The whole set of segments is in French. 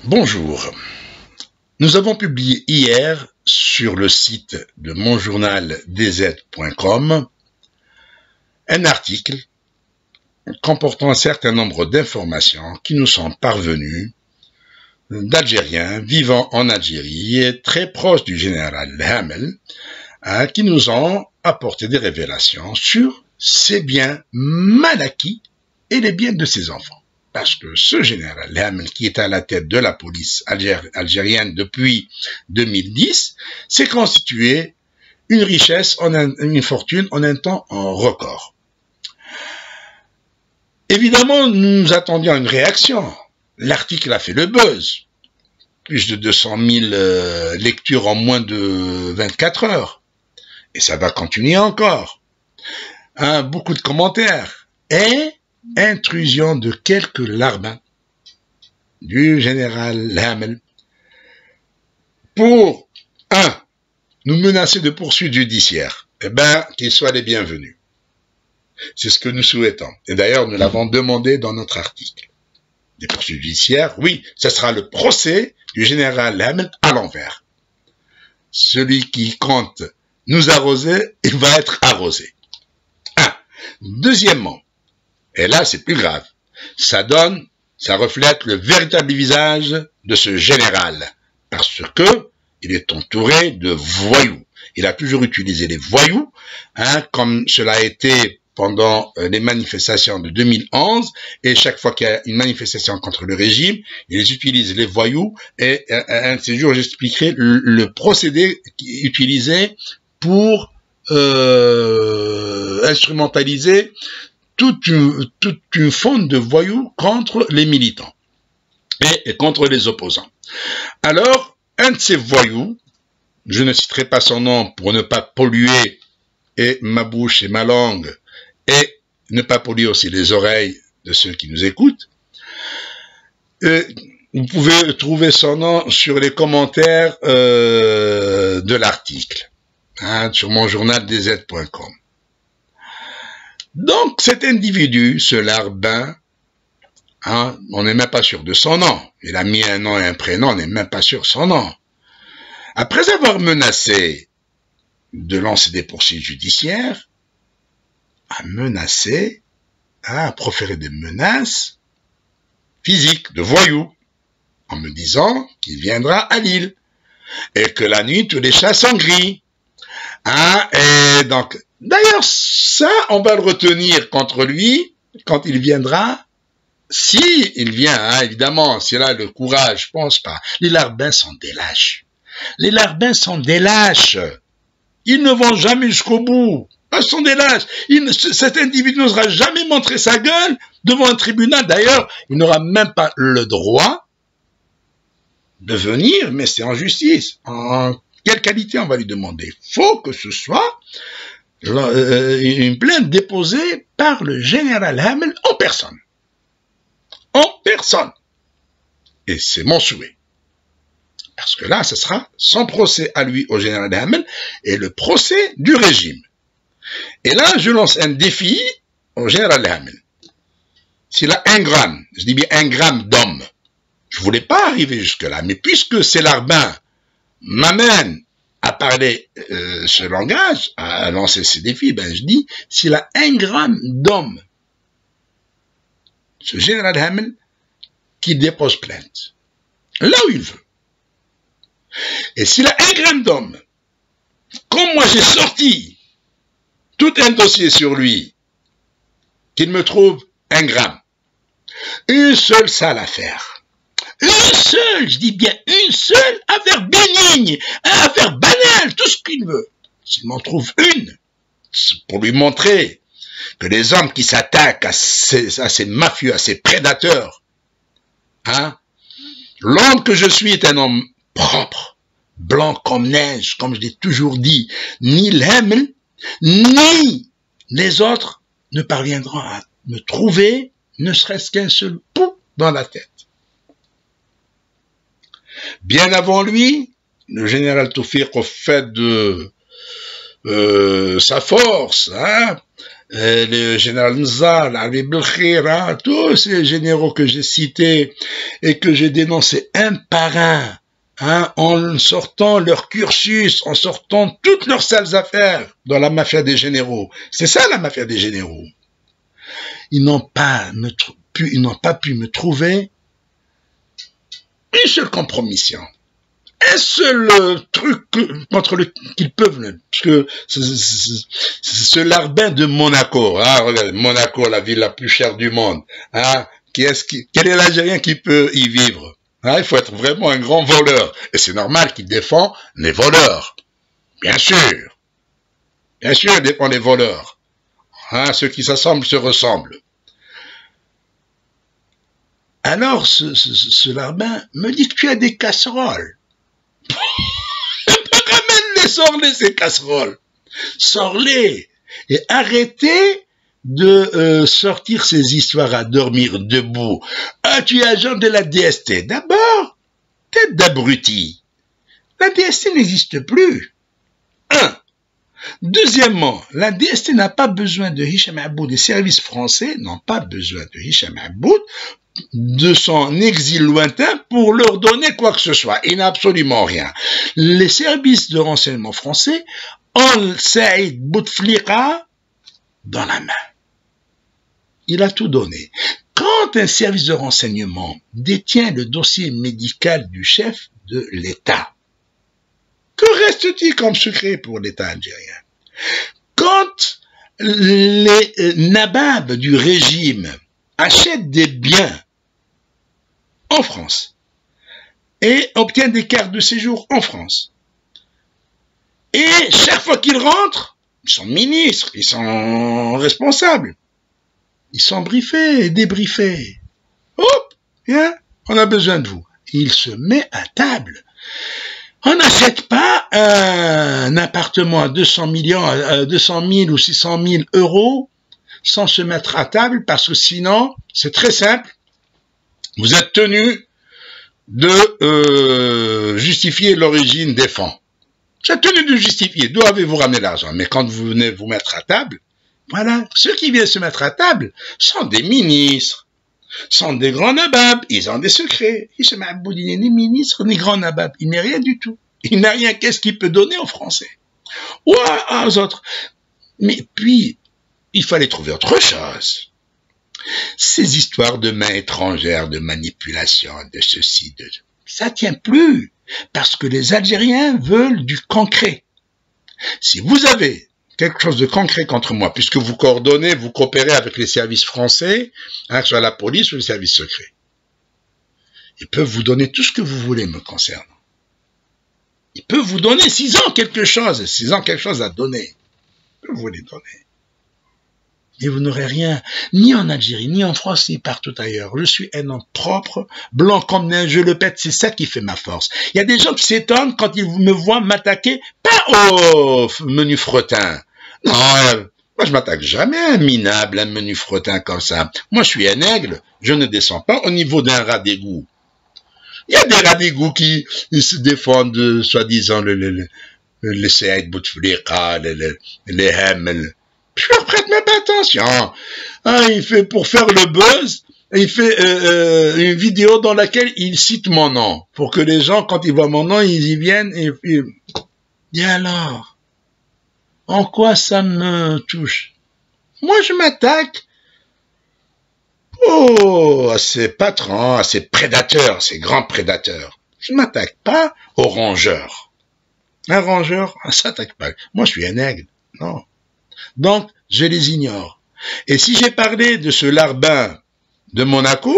Bonjour. Nous avons publié hier sur le site de monjournaldz.com un article comportant un certain nombre d'informations qui nous sont parvenues d'Algériens vivant en Algérie et très proches du général Hamel, qui nous ont apporté des révélations sur ses biens mal acquis et les biens de ses enfants. Parce que ce général Hamel, qui est à la tête de la police algérienne depuis 2010, s'est constitué une richesse, une fortune en un temps record. Évidemment, nous attendions une réaction. L'article a fait le buzz. Plus de 200 000 lectures en moins de 24 heures. Et ça va continuer encore. Beaucoup de commentaires. Et intrusion de quelques larbins du général Hamel pour, nous menacer de poursuites judiciaires. Eh bien, qu'ils soient les bienvenus. C'est ce que nous souhaitons. Et d'ailleurs, nous l'avons demandé dans notre article. Des poursuites judiciaires, oui, ce sera le procès du général Hamel à l'envers. Celui qui compte nous arroser, il va être arrosé. Deuxièmement, et là c'est plus grave, ça reflète le véritable visage de ce général, parce que il est entouré de voyous. Il a toujours utilisé les voyous, comme cela a été pendant les manifestations de 2011, et chaque fois qu'il y a une manifestation contre le régime, ils utilisent les voyous, et un de ces jours j'expliquerai le procédé utilisé pour instrumentaliser toute une faune de voyous contre les militants et contre les opposants. Alors, un de ces voyous, je ne citerai pas son nom pour ne pas polluer et ma bouche et ma langue, et ne pas polluer aussi les oreilles de ceux qui nous écoutent. Vous pouvez trouver son nom sur les commentaires de l'article, sur monjournaldz.com. Donc, cet individu, ce larbin, on n'est même pas sûr de son nom. Il a mis un nom et un prénom, on n'est même pas sûr de son nom. Après avoir menacé de lancer des poursuites judiciaires, a menacé, a proféré des menaces physiques, de voyous, en me disant qu'il viendra à Lille, et que la nuit, tous les chats sont gris. Et donc, d'ailleurs, ça, on va le retenir contre lui quand il viendra. Si il vient, évidemment, s'il a le courage, je pense pas. Les larbins sont des lâches. Les larbins sont des lâches. Ils ne vont jamais jusqu'au bout. Ils sont des lâches. Cet individu n'osera jamais montrer sa gueule devant un tribunal. D'ailleurs, il n'aura même pas le droit de venir, mais c'est en justice. En quelle qualité on va lui demander? Il faut que ce soit une plainte déposée par le général Hamel en personne. En personne. Et c'est mon souhait. Parce que là, ce sera son procès à lui, au général Hamel, et le procès du régime. Et là, je lance un défi au général Hamel. S'il a 1 gramme, je dis bien 1 gramme d'homme, je voulais pas arriver jusque-là, mais puisque ces larbins m'amènent à parler ce langage, à lancer ces défis, je dis, s'il a 1 gramme d'homme, ce général Hamel, qui dépose plainte, là où il veut. Et s'il a 1 gramme d'homme, comme moi j'ai sorti tout un dossier sur lui, qu'il me trouve 1 gramme, une seule sale affaire. Une seule, je dis bien une seule affaire bénigne, affaire banale, tout ce qu'il veut. S'il m'en trouve une, pour lui montrer que les hommes qui s'attaquent à ces mafieux, à ces prédateurs, l'homme que je suis est un homme propre, blanc comme neige, comme je l'ai toujours dit. Ni l'Hamel, ni les autres ne parviendront à me trouver, ne serait-ce qu'un seul pou dans la tête. Bien avant lui, le général Toufik, au fait de sa force, le général Nzal, Ali Belkhir, hein, tous ces généraux que j'ai cités et que j'ai dénoncés un par un, hein, en sortant leur cursus, en sortant toutes leurs sales affaires dans la mafia des généraux. C'est ça la mafia des généraux. Ils n'ont pas pu me trouver une seule compromission. Un seul truc qu'ils peuvent, parce que ce larbin de Monaco, hein, regardez, Monaco, la ville la plus chère du monde, hein, quel est l'Algérien qui peut y vivre? Hein, il faut être vraiment un grand voleur, et c'est normal qu'il défend les voleurs, bien sûr, il défend les voleurs, hein, ceux qui s'assemblent se ressemblent. Alors, ce larbin me dit que tu as des casseroles. Ramène-les, sors-les ces casseroles. Sors-les. Et arrêtez de sortir ces histoires à dormir debout. Ah, tu es agent de la DST. D'abord, tête d'abruti. La DST n'existe plus. Un. Deuxièmement, la DST n'a pas besoin de Hicham Aboud. Les services français n'ont pas besoin de Hicham Aboud, de son exil lointain, pour leur donner quoi que ce soit. Il n'a absolument rien. Les services de renseignement français ont Saïd Bouteflika dans la main. Il a tout donné. Quand un service de renseignement détient le dossier médical du chef de l'État, que reste-t-il comme secret pour l'État algérien? Quand les nababs du régime achètent des biens en France et obtiennent des cartes de séjour en France, et chaque fois qu'ils rentrent, ils sont ministres, ils sont responsables, ils sont briefés et débriefés. Hop, viens, on a besoin de vous. Il se met à table. On n'achète pas un appartement à 200 000 ou 600 000 euros sans se mettre à table, parce que sinon, c'est très simple, vous êtes tenu de justifier l'origine des fonds. Vous êtes tenu de justifier, d'où avez-vous ramené l'argent? Mais quand vous venez vous mettre à table, voilà, ceux qui viennent se mettre à table sont des ministres, sont des grands nababs, ils ont des secrets. Il n'est ni ministre, ni grand nabab, il n'est rien du tout. Il n'a rien, qu'est-ce qu'il peut donner aux Français? Ou aux autres. Mais puis, il fallait trouver autre chose. Ces histoires de mains étrangères, de manipulation, de ceci, de... ça tient plus, parce que les Algériens veulent du concret. Si vous avez quelque chose de concret contre moi, puisque vous coordonnez, vous coopérez avec les services français, hein, que ce soit la police ou les services secrets, ils peuvent vous donner tout ce que vous voulez me concernant. Ils peuvent vous donner 6 ans quelque chose à donner. Ils peuvent vous les donner. Et vous n'aurez rien, ni en Algérie, ni en France, ni partout ailleurs. Je suis un homme propre, blanc comme neige, je le pète, c'est ça qui fait ma force. Il y a des gens qui s'étonnent quand ils me voient m'attaquer, pas au menu fretin. Non, moi je m'attaque jamais à un minable, un menu fretin comme ça. Moi je suis un aigle, je ne descends pas au niveau d'un rat d'égout. Il y a des rats d'égout qui se défendent, soi-disant, les Saïd Bouteflika, les Hem, je leur prête même pas attention. Hein, il fait pour faire le buzz, il fait une vidéo dans laquelle il cite mon nom, pour que les gens, quand ils voient mon nom, ils y viennent et alors, en quoi ça me touche? Moi, je m'attaque à ces patrons, à ces prédateurs, ces grands prédateurs. Je ne m'attaque pas aux rongeurs. Un rongeur, ça s'attaque pas. Moi, je suis un aigle. Non. Donc, je les ignore. Et si j'ai parlé de ce larbin de Monaco,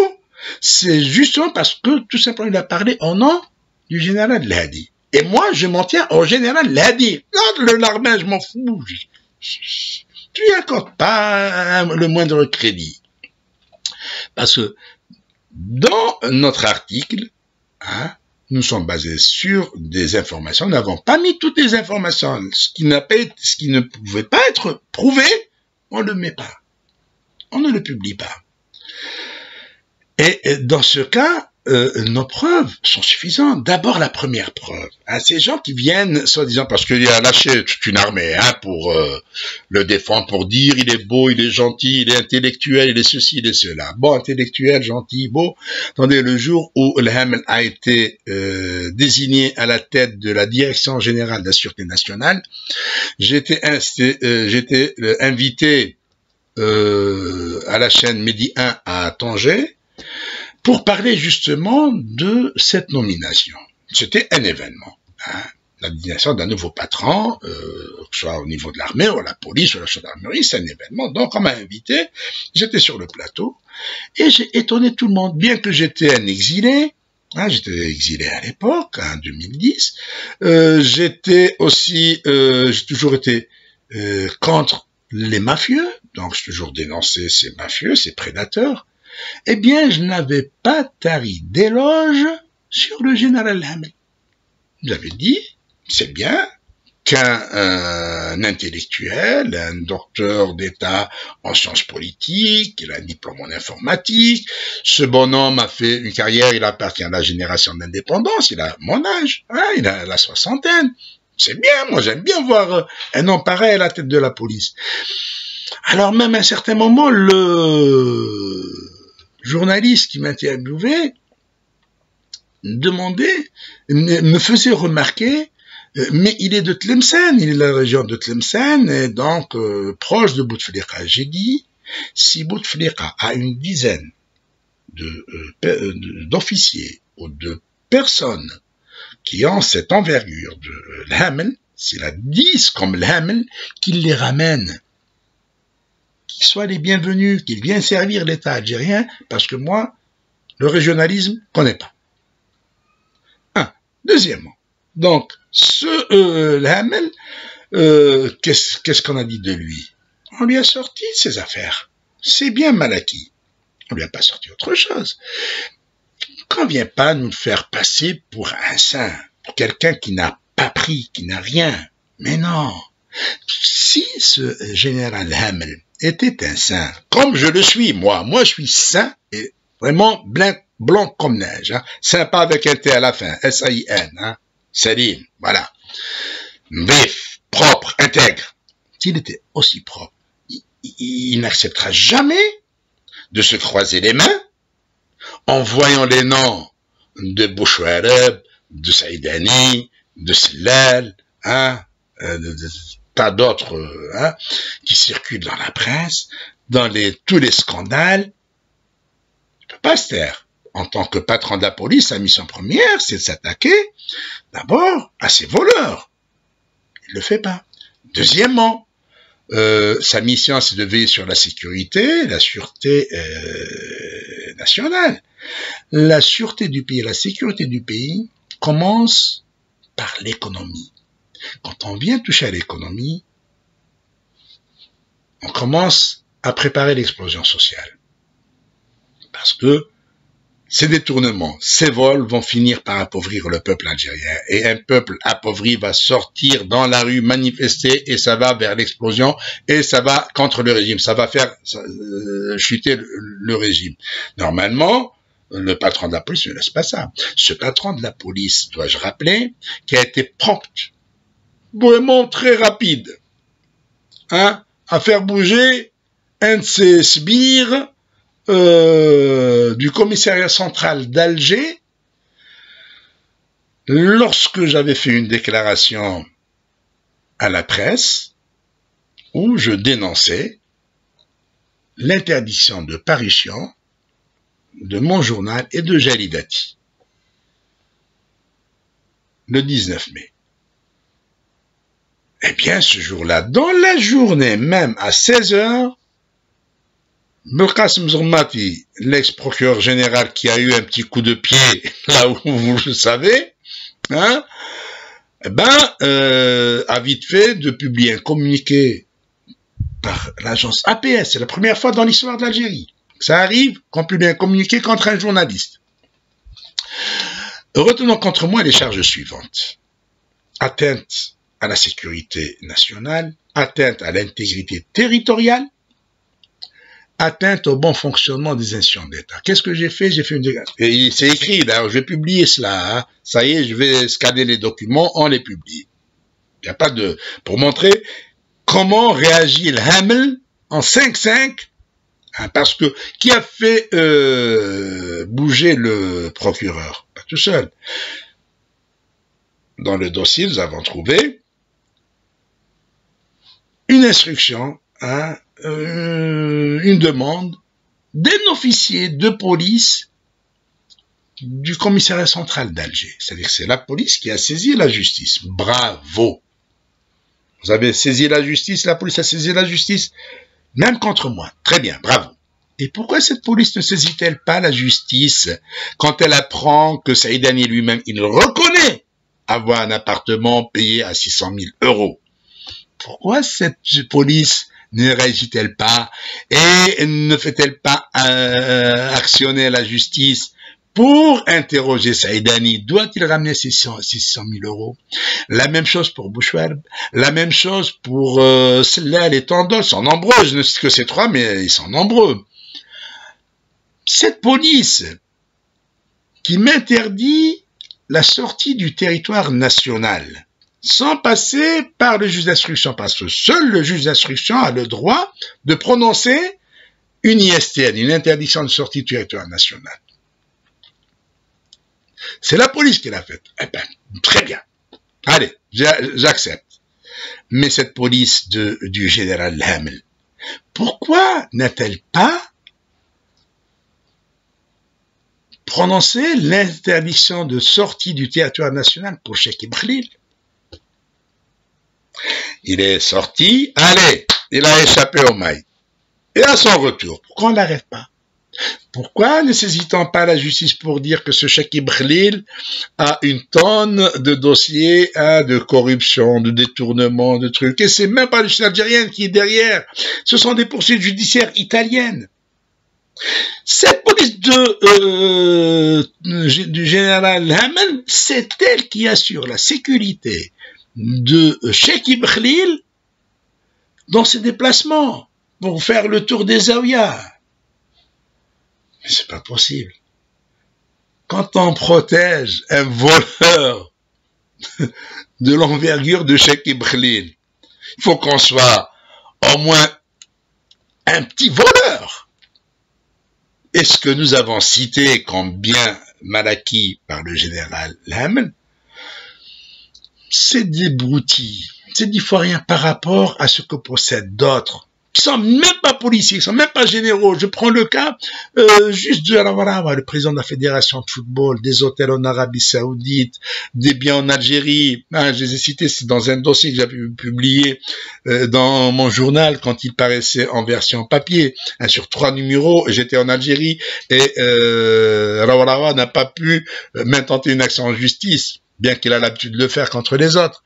c'est justement parce que, tout simplement, il a parlé au nom du général Lhadi. Et moi, je m'en tiens au général Lhadi. Non, le larbin, je m'en fous. Tu n'y accordes pas le moindre crédit. Parce que, dans notre article, hein, nous sommes basés sur des informations. Nous n'avons pas mis toutes les informations. Ce qui ne pouvait pas être prouvé, on ne le met pas. On ne le publie pas. Et dans ce cas, nos preuves sont suffisantes. D'abord, la première preuve. Hein, ces gens qui viennent, soi-disant, parce qu'il a lâché toute une armée hein, pour le défendre, pour dire il est beau, il est gentil, il est intellectuel, il est ceci, il est cela. Bon, intellectuel, gentil, beau. Attendez, le jour où le Hamel a été désigné à la tête de la Direction Générale de la Sûreté Nationale, j'étais invité à la chaîne Midi 1 à Tanger, pour parler justement de cette nomination. C'était un événement. Hein, la nomination d'un nouveau patron, que ce soit au niveau de l'armée, ou à la police, ou à la gendarmerie, c'est un événement. Donc on m'a invité, j'étais sur le plateau, et j'ai étonné tout le monde. Bien que j'étais un exilé, hein, j'étais exilé à l'époque, en 2010, j'étais aussi, j'ai toujours été contre les mafieux, donc j'ai toujours dénoncé ces mafieux, ces prédateurs. Eh bien, je n'avais pas tari d'éloge sur le général Hamel. J'avais dit, c'est bien qu'un intellectuel, un docteur d'État en sciences politiques, il a un diplôme en informatique, ce bonhomme a fait une carrière, il appartient à la génération d'indépendance, il a mon âge, hein, il a la soixantaine. C'est bien, moi j'aime bien voir un homme pareil à la tête de la police. Alors même à un certain moment, le journaliste qui m'interviewait me faisait remarquer, mais il est de Tlemcen, il est de la région de Tlemcen, et donc proche de Bouteflika. J'ai dit, si Bouteflika a une dizaine d'officiers ou de personnes qui ont cette envergure de l'Hamel, s'il a 10 comme l'Hamel, qu'il les ramène. Qu'ils soient les bienvenus, qu'ils viennent servir l'État algérien, parce que moi, le régionalisme, je ne connais pas. Deuxièmement, donc, l'Hamel, qu'est-ce qu'on a dit de lui? On lui a sorti ses affaires. C'est bien mal acquis. On lui a pas sorti autre chose. Qu'on ne vient pas nous faire passer pour un saint, pour quelqu'un qui n'a pas pris, qui n'a rien. Mais non. Si ce général Hamel était un saint, comme je le suis, moi je suis saint et vraiment blanc comme neige, hein, sympa avec un T à la fin, S-A-I-N, hein, Salim, voilà, vif, propre, intègre. S'il était aussi propre, il n'acceptera jamais de se croiser les mains en voyant les noms de Bouchouareb, de Saïdani, de Sellal, hein, tas d'autres hein, qui circulent dans la presse, dans tous les scandales. Il ne peut pas se taire. En tant que patron de la police, sa mission première, c'est de s'attaquer d'abord à ces voleurs. Il ne le fait pas. Deuxièmement, sa mission, c'est de veiller sur la sécurité, la sûreté nationale. La sûreté du pays, la sécurité du pays commence par l'économie. Quand on vient toucher à l'économie, on commence à préparer l'explosion sociale. Parce que ces détournements, ces vols vont finir par appauvrir le peuple algérien. Et un peuple appauvri va sortir dans la rue, manifester, et ça va vers l'explosion, et ça va contre le régime. Ça va faire chuter le régime. Normalement, le patron de la police ne laisse pas ça. Ce patron de la police, dois-je rappeler, qui a été prompt, vraiment très rapide, hein, à faire bouger un de ses sbires du commissariat central d'Alger, lorsque j'avais fait une déclaration à la presse où je dénonçais l'interdiction de parution de mon journal et de Jalidati le 19 mai. Eh bien, ce jour-là, dans la journée même, à 16h, Belkacem Zermati, l'ex-procureur général qui a eu un petit coup de pied, là où vous le savez, hein, a vite fait de publier un communiqué par l'agence APS. C'est la première fois dans l'histoire de l'Algérie. Ça arrive qu'on publie un communiqué contre un journaliste. Retenons contre moi les charges suivantes. Atteinte à la sécurité nationale, atteinte à l'intégrité territoriale, atteinte au bon fonctionnement des institutions d'État. Qu'est-ce que j'ai fait? J'ai fait une déclaration. Et c'est écrit, là, je vais publier cela. Hein. Ça y est, je vais scanner les documents, on les publie. Il n'y a pas de... Pour montrer comment réagit le Hamel en 5-5, hein, parce que qui a fait bouger le procureur? Pas tout seul. Dans le dossier, nous avons trouvé une instruction, hein, une demande d'un officier de police du commissariat central d'Alger. C'est-à-dire que c'est la police qui a saisi la justice. Bravo! Vous avez saisi la justice, la police a saisi la justice, même contre moi. Très bien, bravo. Et pourquoi cette police ne saisit-elle pas la justice quand elle apprend que Saïdani lui-même, il reconnaît avoir un appartement payé à 600 000 euros? Pourquoi cette police ne réagit-elle pas et ne fait-elle pas actionner la justice pour interroger Saïdani? Doit-il ramener 600 000 euros? La même chose pour Bouchouerb, la même chose pour Sellal et tant d'autres. Ils sont nombreux, je ne sais que ces trois, mais ils sont nombreux. Cette police qui m'interdit la sortie du territoire national sans passer par le juge d'instruction, parce que seul le juge d'instruction a le droit de prononcer une ISTN, une interdiction de sortie du territoire national. C'est la police qui l'a faite. Eh ben, très bien. Allez, j'accepte. Mais cette police du général Hamel, pourquoi n'a-t-elle pas prononcé l'interdiction de sortie du territoire national pour Cheikh Ibrahim? Il est sorti, allez, il a échappé au mail. Et à son retour, pourquoi on n'arrête pas? Pourquoi ne saisit-on pas la justice pour dire que ce Cheikh Ibrahim a une tonne de dossiers de corruption, de détournement, de trucs, et c'est même pas le justice algérienne qui est derrière, ce sont des poursuites judiciaires italiennes. Cette police du général Hamel, c'est elle qui assure la sécurité de Cheikh Ibrahim dans ses déplacements pour faire le tour des zaouïas. Mais c'est pas possible. Quand on protège un voleur de l'envergure de Cheikh Ibrahim, il faut qu'on soit au moins un petit voleur. Et ce que nous avons cité comme bien mal acquis par le général Hamel, c'est des broutilles, c'est du rien par rapport à ce que possèdent d'autres, qui sont même pas policiers, qui sont même pas généraux. Je prends le cas juste de le président de la fédération de football, des hôtels en Arabie Saoudite, des biens en Algérie. Je les ai cités, c'est dans un dossier que j'ai publié dans mon journal quand il paraissait en version papier, sur 3 numéros. J'étais en Algérie et Rawarawa n'a pas pu m'intenter une action en justice, bien qu'il a l'habitude de le faire contre les autres.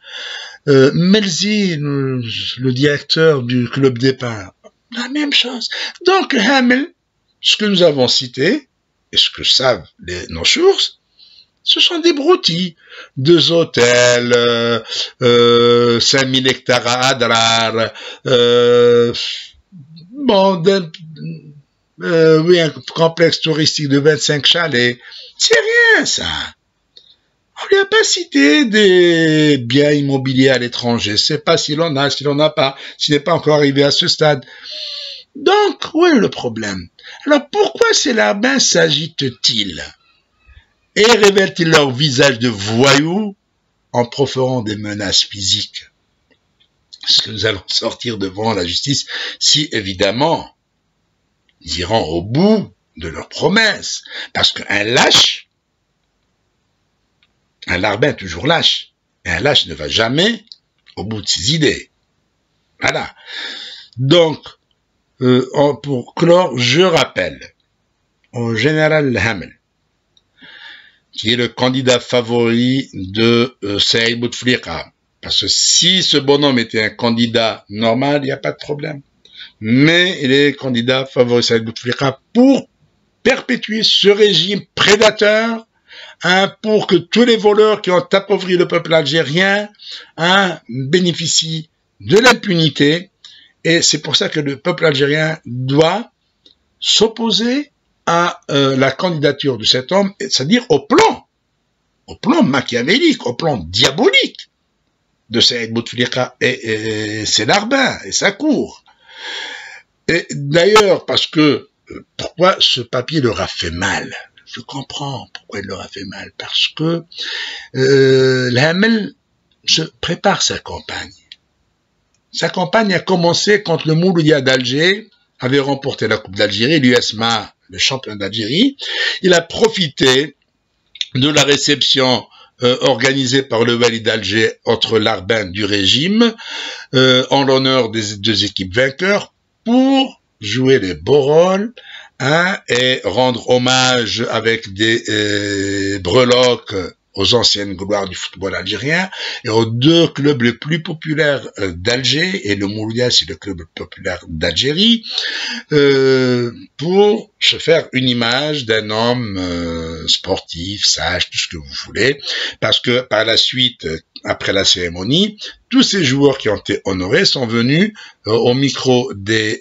Melzi, le directeur du club des Pins, la même chose. Donc, Hamel, ce que nous avons cité, et ce que savent nos sources, ce sont des broutilles. 2 hôtels, 5000 hectares à Adrar, oui, un complexe touristique de 25 chalets. C'est rien, ça. On lui a pas cité des biens immobiliers à l'étranger. Je sais pas s'il en a, s'il en a pas, s'il n'est pas encore arrivé à ce stade. Donc, où est le problème? Alors, pourquoi ces larbins s'agitent-ils? Et révèlent-ils leur visage de voyous en proférant des menaces physiques? Est-ce que nous allons sortir devant la justice si, évidemment, ils iront au bout de leurs promesses? Parce qu'un lâche, un larbin est toujours lâche, et un lâche ne va jamais au bout de ses idées. Voilà. Donc, pour clore, je rappelle au général Hamel, qui est le candidat favori de Saïd Bouteflika, parce que si ce bonhomme était un candidat normal, il n'y a pas de problème. Mais il est candidat favori de Saïd Bouteflika pour perpétuer ce régime prédateur, pour que tous les voleurs qui ont appauvri le peuple algérien bénéficient de l'impunité. Et c'est pour ça que le peuple algérien doit s'opposer à la candidature de cet homme, c'est-à-dire au plan machiavélique, au plan diabolique de Saïd Bouteflika et ses larbins et sa cour. Et d'ailleurs, parce que, pourquoi ce papier leur a fait mal? Je comprends pourquoi il leur a fait mal, parce que l'Hamel se prépare sa campagne. Sa campagne a commencé quand le Mouloudia d'Alger avait remporté la Coupe d'Algérie, l'USMA, le champion d'Algérie. Il a profité de la réception organisée par le Wali d'Alger entre l'Arbin du régime, en l'honneur des deux équipes vainqueurs, pour jouer les beaux rôles, hein, et rendre hommage avec des breloques aux anciennes gloires du football algérien et aux deux clubs les plus populaires d'Alger, et le Mouloudia c'est le club populaire d'Algérie, pour se faire une image d'un homme sportif, sage, tout ce que vous voulez, parce que par la suite, après la cérémonie, tous ces joueurs qui ont été honorés sont venus au micro des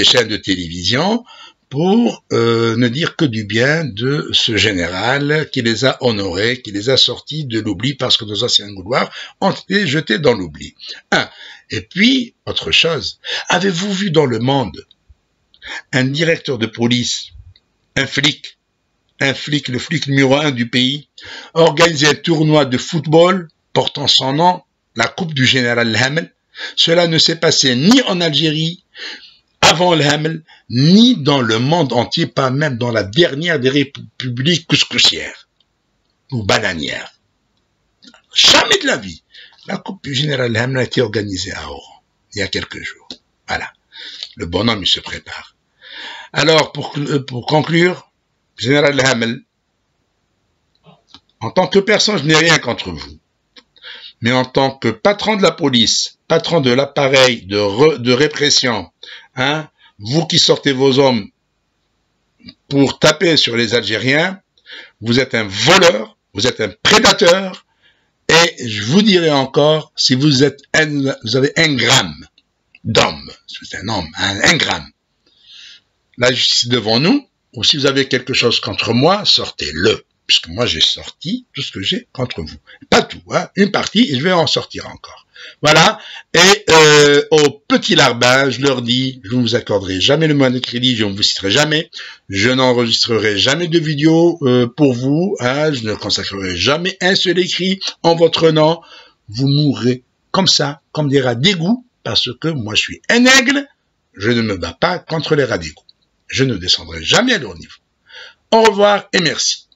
chaînes de télévision pour ne dire que du bien de ce général qui les a honorés, qui les a sortis de l'oubli, parce que nos anciennes gloires ont été jetées dans l'oubli. Et puis, autre chose, avez-vous vu dans le monde un directeur de police, un flic, le flic numéro 1 du pays, organiser un tournoi de football portant son nom, la Coupe du Général Hamel? Cela ne s'est passé ni en Algérie, avant le Hamel, ni dans le monde entier, pas même dans la dernière des républiques couscoussières ou bananières. Jamais de la vie. La Coupe du Général Hamel a été organisée à Oran, il y a quelques jours. Voilà. Le bonhomme, il se prépare. Alors, pour conclure, Général Hamel, en tant que personne, je n'ai rien contre vous. Mais en tant que patron de la police, patron de l'appareil de répression, hein, vous qui sortez vos hommes pour taper sur les Algériens, vous êtes un voleur, vous êtes un prédateur, et je vous dirai encore, si vous avez 1 gramme d'homme, c'est un homme, un gramme, la justice devant nous, ou si vous avez quelque chose contre moi, sortez-le. Puisque moi j'ai sorti tout ce que j'ai contre vous. Pas tout, hein, une partie, et je vais en sortir encore. Voilà, et aux petits larbins, je leur dis, je ne vous accorderai jamais le moindre crédit, je ne vous citerai jamais, je n'enregistrerai jamais de vidéo pour vous, hein, je ne consacrerai jamais un seul écrit en votre nom, vous mourrez comme ça, comme des rats d'égout, parce que moi je suis un aigle, je ne me bats pas contre les rats d'égout. Je ne descendrai jamais à leur niveau. Au revoir et merci.